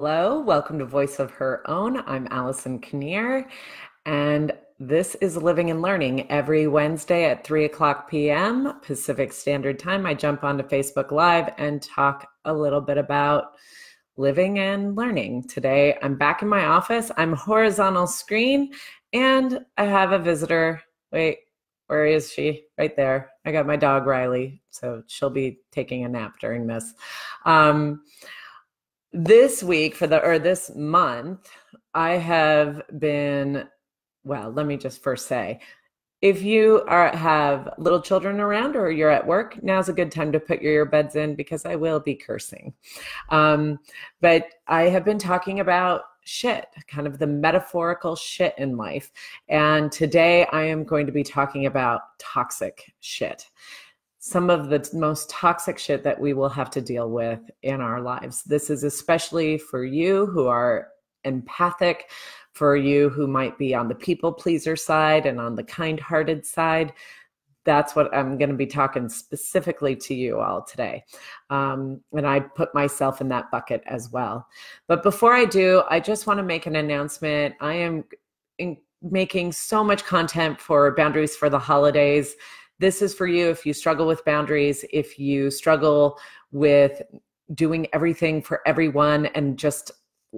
Hello, welcome to Voice of Her Own. I'm Allison Kinnear, and this is Living and Learning. Every Wednesday at 3 o'clock p.m. Pacific Standard Time, I jump onto Facebook Live and talk a little bit about living and learning. Today, I'm back in my office. I'm horizontal screen, and I have a visitor. Wait, where is she? Right there. I got my dog, Riley, so she'll be taking a nap during this. This week this month, I have been, well, let me just first say, if you have little children around or you're at work, now's a good time to put your earbuds in because I will be cursing. But I have been talking about shit, kind of the metaphorical shit in life. And today I am going to be talking about toxic shit. Some of the most toxic shit that we will have to deal with in our lives. This is especially for you who are empathic, for you who might be on the people pleaser side and on the kind-hearted side. That's what I'm going to be talking specifically to you all today. And I put myself in that bucket as well. But before I do, I just want to make an announcement. I am making so much content for Boundaries for the Holidays. This is for you if you struggle with boundaries, if you struggle with doing everything for everyone and just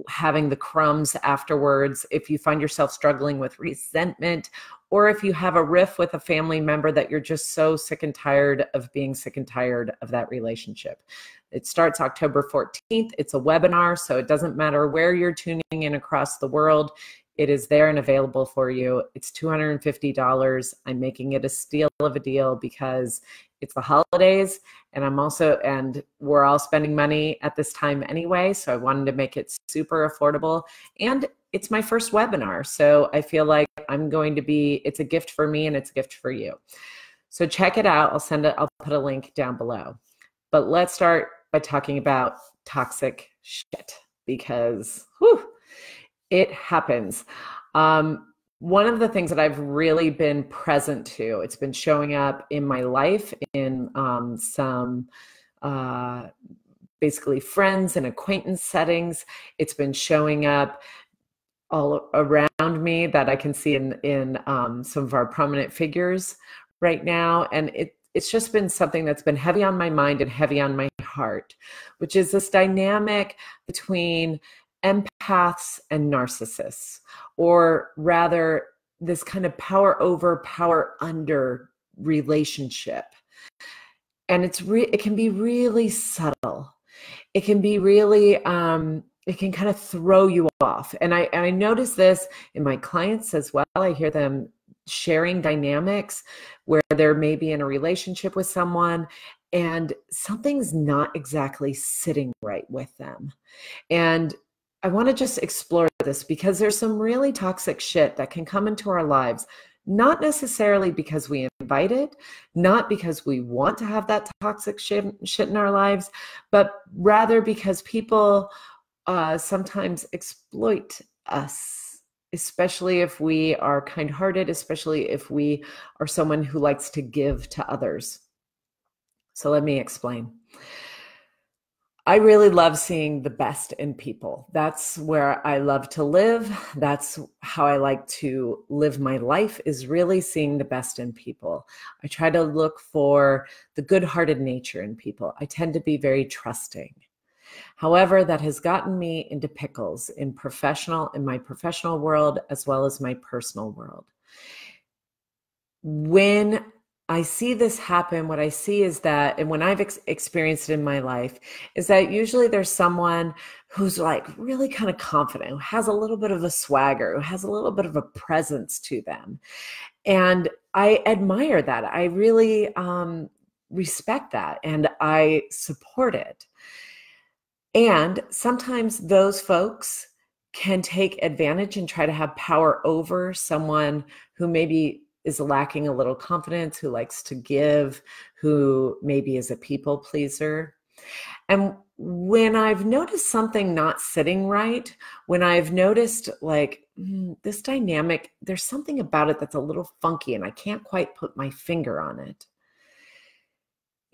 having the crumbs afterwards, if you find yourself struggling with resentment, or if you have a riff with a family member that you're just so sick and tired of being sick and tired of that relationship. It starts October 14th. It's a webinar, so it doesn't matter where you're tuning in across the world. It is there and available for you. It's $250. I'm making it a steal of a deal because it's the holidays and we're all spending money at this time anyway. So I wanted to make it super affordable, and it's my first webinar. So I feel like it's a gift for me and it's a gift for you. So check it out. I'll put a link down below. But let's start by talking about toxic shit because it happens. One of the things that I've really been present to, it's been showing up in my life in some basically friends and acquaintance settings. It's been showing up all around me that I can see in some of our prominent figures right now. And it's just been something that's been heavy on my mind and heavy on my heart, which is this dynamic between empaths and narcissists, or rather this kind of power over, power under relationship. And it can be really subtle. It can be really, it can kind of throw you off. And I notice this in my clients as well. I hear them sharing dynamics where they're maybe in a relationship with someone and something's not exactly sitting right with them. And I want to just explore this because there's some really toxic shit that can come into our lives, not necessarily because we invite it, not because we want to have that toxic shit in our lives, but rather because people sometimes exploit us, especially if we are kind-hearted, especially if we are someone who likes to give to others. So let me explain. I really love seeing the best in people. That's where I love to live. That's how I like to live my life, is really seeing the best in people. I try to look for the good-hearted nature in people. I tend to be very trusting. However, that has gotten me into pickles in my professional world, as well as my personal world. When I see this happen, what I see is that, and when I've experienced it in my life, is that usually there's someone who's like really kind of confident, who has a little bit of a swagger, who has a little bit of a presence to them. And I admire that. I really respect that, and I support it. And sometimes those folks can take advantage and try to have power over someone who maybe is lacking a little confidence, who likes to give, who maybe is a people pleaser. And when I've noticed something not sitting right, when I've noticed like this dynamic, there's something about it that's a little funky and I can't quite put my finger on it.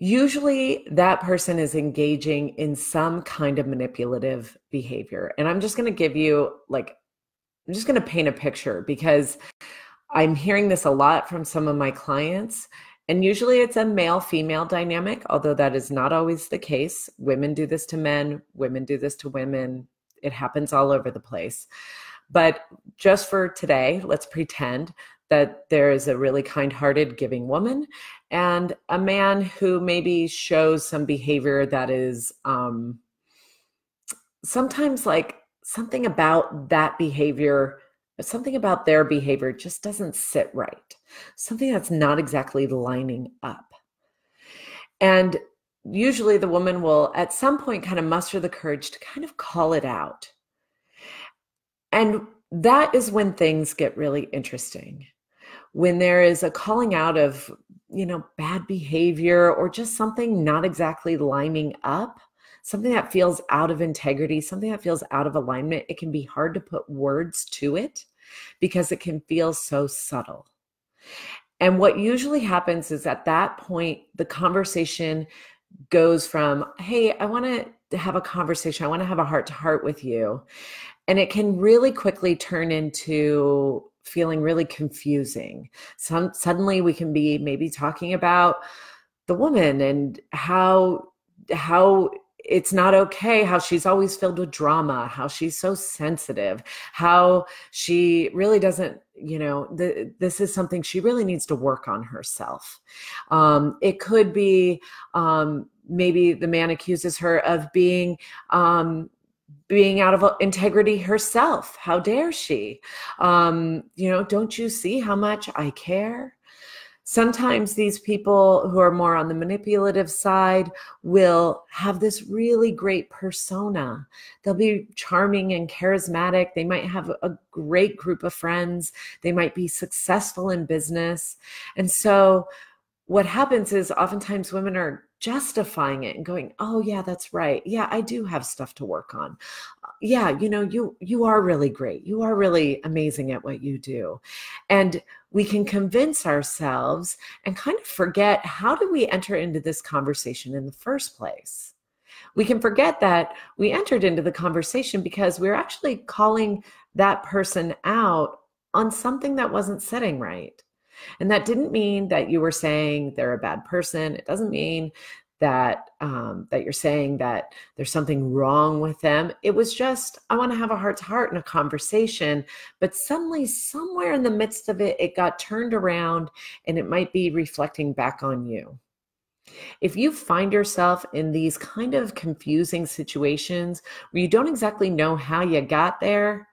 Usually that person is engaging in some kind of manipulative behavior. And I'm just going to give you I'm just going to paint a picture because I'm hearing this a lot from some of my clients. And usually it's a male-female dynamic, although that is not always the case. Women do this to men, women do this to women. It happens all over the place. But just for today, let's pretend that there is a really kind-hearted, giving woman and a man who maybe shows some behavior that is sometimes like something about that behavior, something about their behavior just doesn't sit right. Something that's not exactly lining up. And usually the woman will at some point kind of muster the courage to kind of call it out. And that is when things get really interesting. When there is a calling out of, bad behavior or just something not exactly lining up, something that feels out of integrity, something that feels out of alignment, it can be hard to put words to it because it can feel so subtle. And what usually happens is at that point, the conversation goes from, hey, I want to have a conversation. I want to have a heart-to-heart with you. And it can really quickly turn into feeling really confusing. Suddenly we can be maybe talking about the woman and how it's not okay, how she's always filled with drama, how she's so sensitive, how she really doesn't, this is something she really needs to work on herself. It could be maybe the man accuses her of being out of integrity herself. How dare she? Don't you see how much I care? Sometimes these people who are more on the manipulative side will have this really great persona. They'll be charming and charismatic. They might have a great group of friends. They might be successful in business. And so what happens is oftentimes women are justifying it and going, oh yeah, that's right. Yeah, I do have stuff to work on. Yeah, you are really great. You are really amazing at what you do. And we can convince ourselves and kind of forget, how did we enter into this conversation in the first place? We can forget that we entered into the conversation because we're actually calling that person out on something that wasn't sitting right. And that didn't mean that you were saying they're a bad person. It doesn't mean that that you're saying that there's something wrong with them. It was just, I want to have a heart-to-heart in a conversation, but suddenly somewhere in the midst of it, it got turned around and it might be reflecting back on you. If you find yourself in these kind of confusing situations where you don't exactly know how you got there,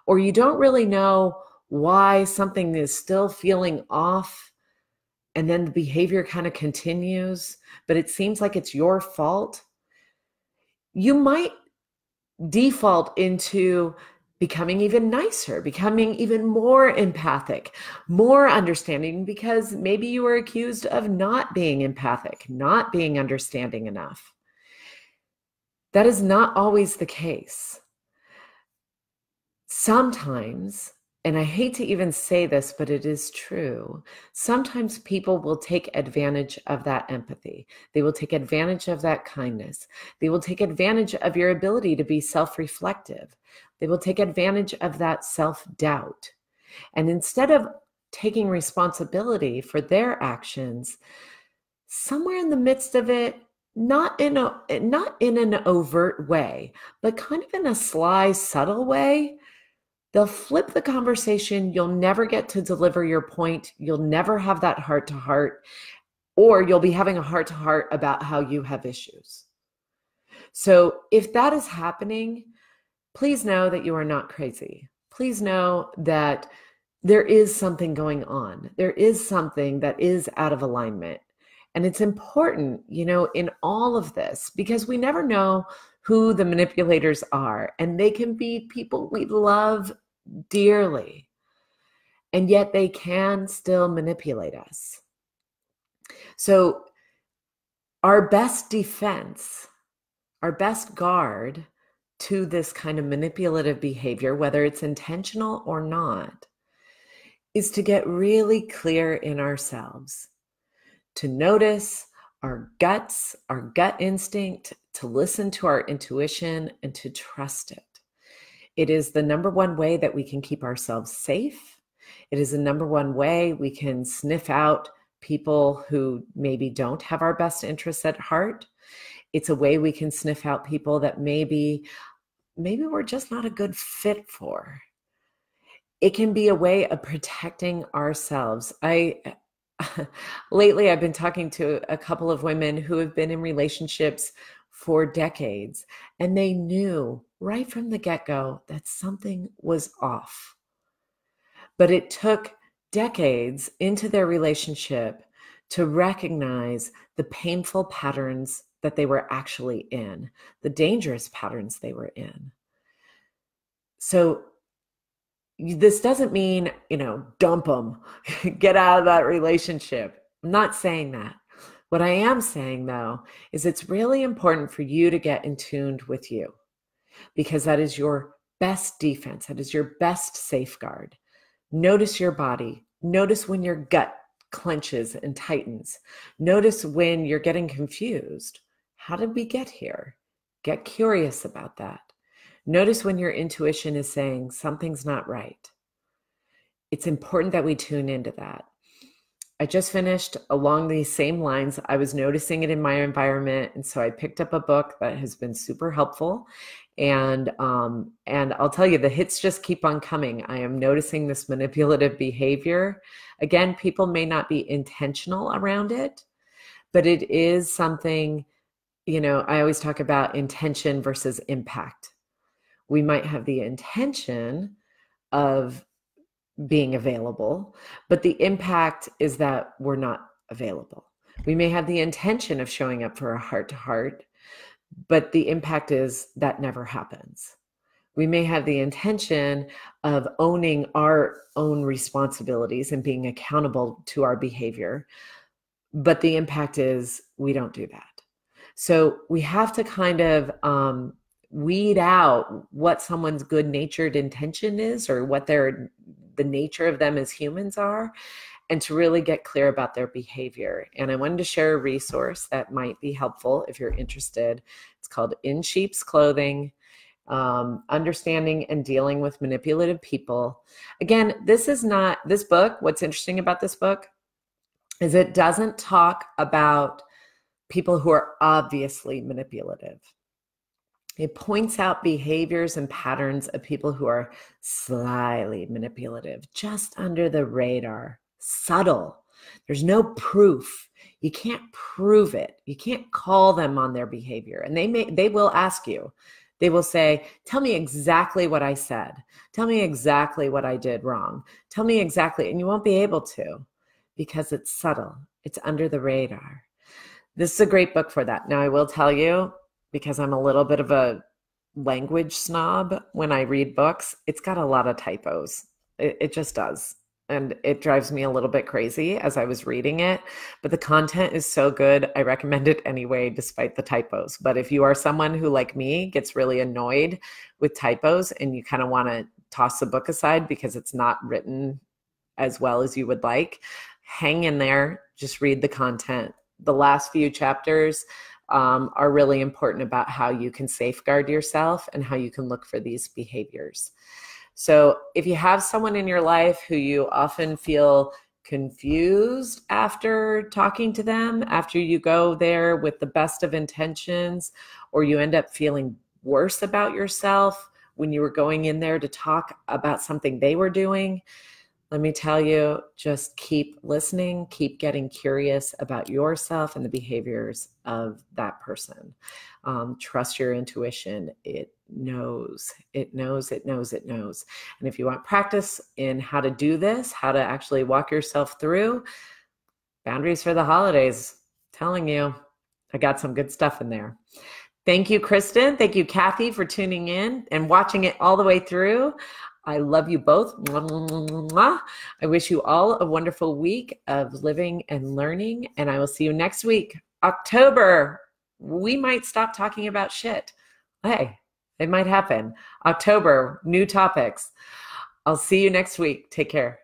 or you don't really know why something is still feeling off, and then the behavior kind of continues, but it seems like it's your fault, you might default into becoming even nicer, becoming even more empathic, more understanding, because maybe you were accused of not being empathic, not being understanding enough. That is not always the case. Sometimes, and I hate to even say this, but it is true, sometimes people will take advantage of that empathy. They will take advantage of that kindness. They will take advantage of your ability to be self-reflective. They will take advantage of that self-doubt. And instead of taking responsibility for their actions, somewhere in the midst of it, not in an overt way, but kind of in a sly, subtle way, they'll flip the conversation. You'll never get to deliver your point. You'll never have that heart-to-heart, or you'll be having a heart-to-heart about how you have issues. So if that is happening, please know that you are not crazy. Please know that there is something going on. There is something that is out of alignment. And it's important, in all of this, because we never know who the manipulators are, and they can be people we love dearly, and yet they can still manipulate us. So our best defense, our best guard to this kind of manipulative behavior, whether it's intentional or not, is to get really clear in ourselves, to notice our guts, our gut instinct, to listen to our intuition and to trust it. It is the number one way that we can keep ourselves safe. It is the number one way we can sniff out people who maybe don't have our best interests at heart. It's a way we can sniff out people that maybe we're just not a good fit for. It can be a way of protecting ourselves. Lately, I've been talking to a couple of women who have been in relationships for decades, and they knew right from the get-go that something was off. But it took decades into their relationship to recognize the painful patterns that they were actually in, the dangerous patterns they were in. So this doesn't mean, dump them, get out of that relationship. I'm not saying that. What I am saying, though, is it's really important for you to get in tune with you, because that is your best defense. That is your best safeguard. Notice your body. Notice when your gut clenches and tightens. Notice when you're getting confused. How did we get here? Get curious about that. Notice when your intuition is saying something's not right. It's important that we tune into that. I just finished along these same lines. I was noticing it in my environment, and so I picked up a book that has been super helpful. And I'll tell you, the hits just keep on coming. I am noticing this manipulative behavior. Again, people may not be intentional around it, but it is something, I always talk about intention versus impact. We might have the intention of being available, but the impact is that we're not available. We may have the intention of showing up for a heart-to-heart, but the impact is that never happens. We may have the intention of owning our own responsibilities and being accountable to our behavior, but the impact is we don't do that. So we have to kind of weed out what someone's good-natured intention is, or what the nature of them as humans are, and to really get clear about their behavior. And I wanted to share a resource that might be helpful if you're interested. It's called In Sheep's Clothing, Understanding and Dealing with Manipulative People. Again, this book, what's interesting about this book is it doesn't talk about people who are obviously manipulative. It points out behaviors and patterns of people who are slyly manipulative, just under the radar, subtle. There's no proof. You can't prove it. You can't call them on their behavior. And they will ask you. They will say, tell me exactly what I said. Tell me exactly what I did wrong. Tell me exactly. And you won't be able to, because it's subtle. It's under the radar. This is a great book for that. Now, I will tell you, because I'm a little bit of a language snob when I read books, it's got a lot of typos. It just does. And it drives me a little bit crazy as I was reading it. But the content is so good, I recommend it anyway, despite the typos. But if you are someone who, like me, gets really annoyed with typos and you kind of want to toss the book aside because it's not written as well as you would like, hang in there, just read the content. The last few chapters are really important about how you can safeguard yourself and how you can look for these behaviors. So if you have someone in your life who you often feel confused after talking to them, after you go there with the best of intentions, or you end up feeling worse about yourself when you were going in there to talk about something they were doing, let me tell you, just keep listening, keep getting curious about yourself and the behaviors of that person. Trust your intuition. It knows, it knows, it knows, it knows. And if you want practice in how to do this, how to actually walk yourself through boundaries for the holidays, I'm telling you, I got some good stuff in there. Thank you, Kristen. Thank you, Kathy, for tuning in and watching it all the way through. I love you both. I wish you all a wonderful week of living and learning, and I will see you next week. October, we might stop talking about shit. Hey, it might happen. October, new topics. I'll see you next week. Take care.